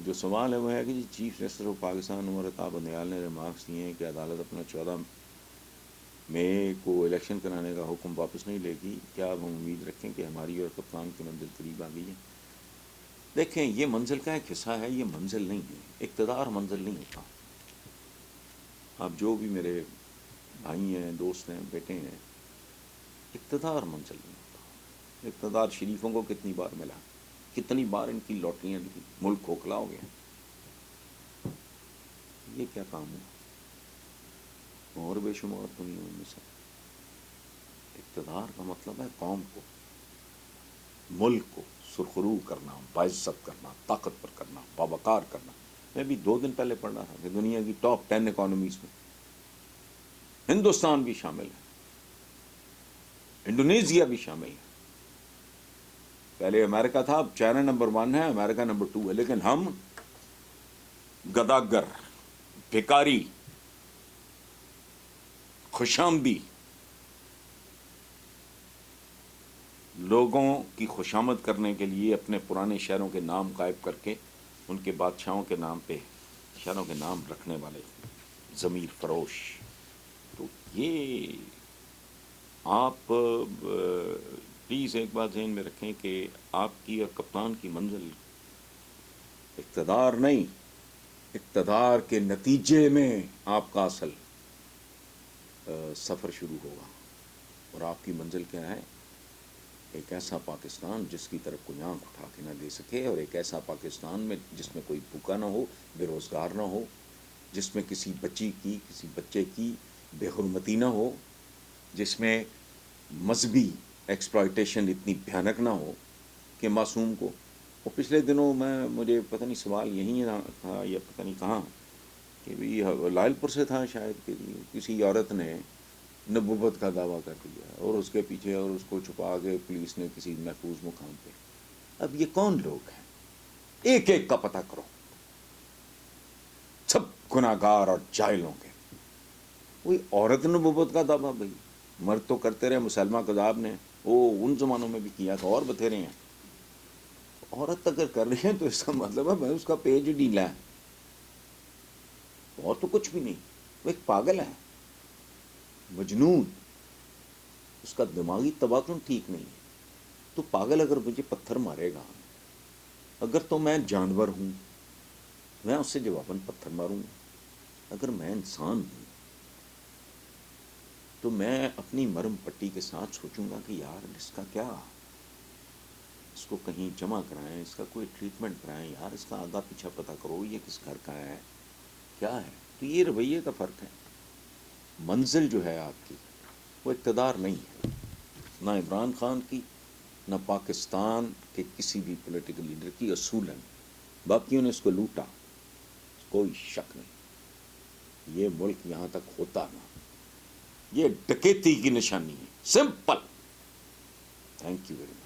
جو سوال ہے وہ ہے کہ جی chief minister of Pakistan Umar Ata Bandial نے ریمارکس دیے ہیں کہ عدالت اپنا 14 مئی کو الیکشن کرانے کا حکم واپس نہیں لے گی، کیا اب ہم امید رکھیں کہ ہماری اور کپتان کی منزل قریب آ گئی ہے؟ دیکھیں، یہ منزل کا ایک حصہ ہے، یہ منزل نہیں ہے، اقتدار منزل نہیں ہوتا۔ اب جو بھی میرے بھائی ہیں، دوست ہیں، بیٹے ہیں، اقتدار منزل نہیں ہوتا۔ اقتدار شریفوں کو کتنی بار ملا، کتنی بار ان کی لاٹریاں لگی، ملک کھوکھلا ہو گیا۔ یہ کیا کام ہوا؟ اور بے شمار دنیا میں سے اقتدار کا مطلب ہے قوم کو، ملک کو سرخرو کرنا، باعزت کرنا، طاقتور کرنا، باوقار کرنا۔ میں بھی 2 دن پہلے پڑھ رہا تھا کہ دنیا کی ٹاپ 10 اکانومیز میں ہندوستان بھی شامل ہے، انڈونیزیا بھی شامل ہے۔ پہلے امریکہ تھا، اب چائنا نمبر 1 ہے، امریکہ نمبر 2 ہے، لیکن ہم گداگر، بھکاری، خوشامدی لوگوں کی خوشامد کرنے کے لیے اپنے پرانے شہروں کے نام غائب کر کے ان کے بادشاہوں کے نام پہ شہروں کے نام رکھنے والے ضمیر فروش۔ تو یہ آپ پلیز ایک بات ذہن میں رکھیں کہ آپ کی اور کپتان کی منزل اقتدار نہیں، اقتدار کے نتیجے میں آپ کا اصل سفر شروع ہوگا۔ اور آپ کی منزل کیا ہے؟ ایک ایسا پاکستان جس کی طرف کوئی آنکھ اٹھا کے نہ دے سکے، اور ایک ایسا پاکستان میں جس میں کوئی بھوکا نہ ہو، بے روزگار نہ ہو، جس میں کسی بچی کی، کسی بچے کی بے حرمتی نہ ہو، جس میں مذہبی ایکسپلائٹیشن اتنی بھیانک نہ ہو کہ معصوم کو۔ وہ پچھلے دنوں مجھے پتہ نہیں سوال یہیں تھا یا پتہ نہیں کہاں، کہ لائل پور سے تھا شاید، کہ کسی عورت نے نبوت کا دعویٰ کر دیا اور اس کے پیچھے اور اس کو چھپا کے پولیس نے کسی محفوظ مقام پہ۔ اب یہ کون لوگ ہیں؟ ایک ایک کا پتہ کرو، سب گناہگار اور جاہلوں کے۔ وہی عورت نبوت کا دعویٰ، بھائی مرد تو کرتے رہے، مسلمہ کذاب نے وہ ان زمانوں میں بھی کیا تھا اور بتھیرے ہیں۔ عورت اگر کر رہی ہے تو اس کا مطلب ہے اس کا پیج ڈھیلا ہے، اور تو کچھ بھی نہیں۔ وہ ایک پاگل ہے، مجنون، اس کا دماغی توازن ٹھیک نہیں ہے۔ تو پاگل اگر مجھے پتھر مارے گا، اگر تو میں جانور ہوں، میں اس سے جواباً پتھر ماروں گا۔ اگر میں انسان ہوں تو میں اپنی مرم پٹی کے ساتھ سوچوں گا کہ یار اس کا کیا، اس کو کہیں جمع کرائیں، اس کا کوئی ٹریٹمنٹ کرائیں، یار اس کا آگا پیچھا پتہ کرو، یہ کس گھر کا ہے، کیا ہے۔ تو یہ رویے کا فرق ہے۔ منزل جو ہے آپ کی وہ اقتدار نہیں ہے، نہ عمران خان کی، نہ پاکستان کے کسی بھی پولیٹیکل لیڈر کی اصولاً۔ باقیوں نے اس کو لوٹا، کوئی شک نہیں، یہ ملک یہاں تک ہوتا نہ، یہ ڈکیتی کی نشانی ہے، simple. Thank you very much.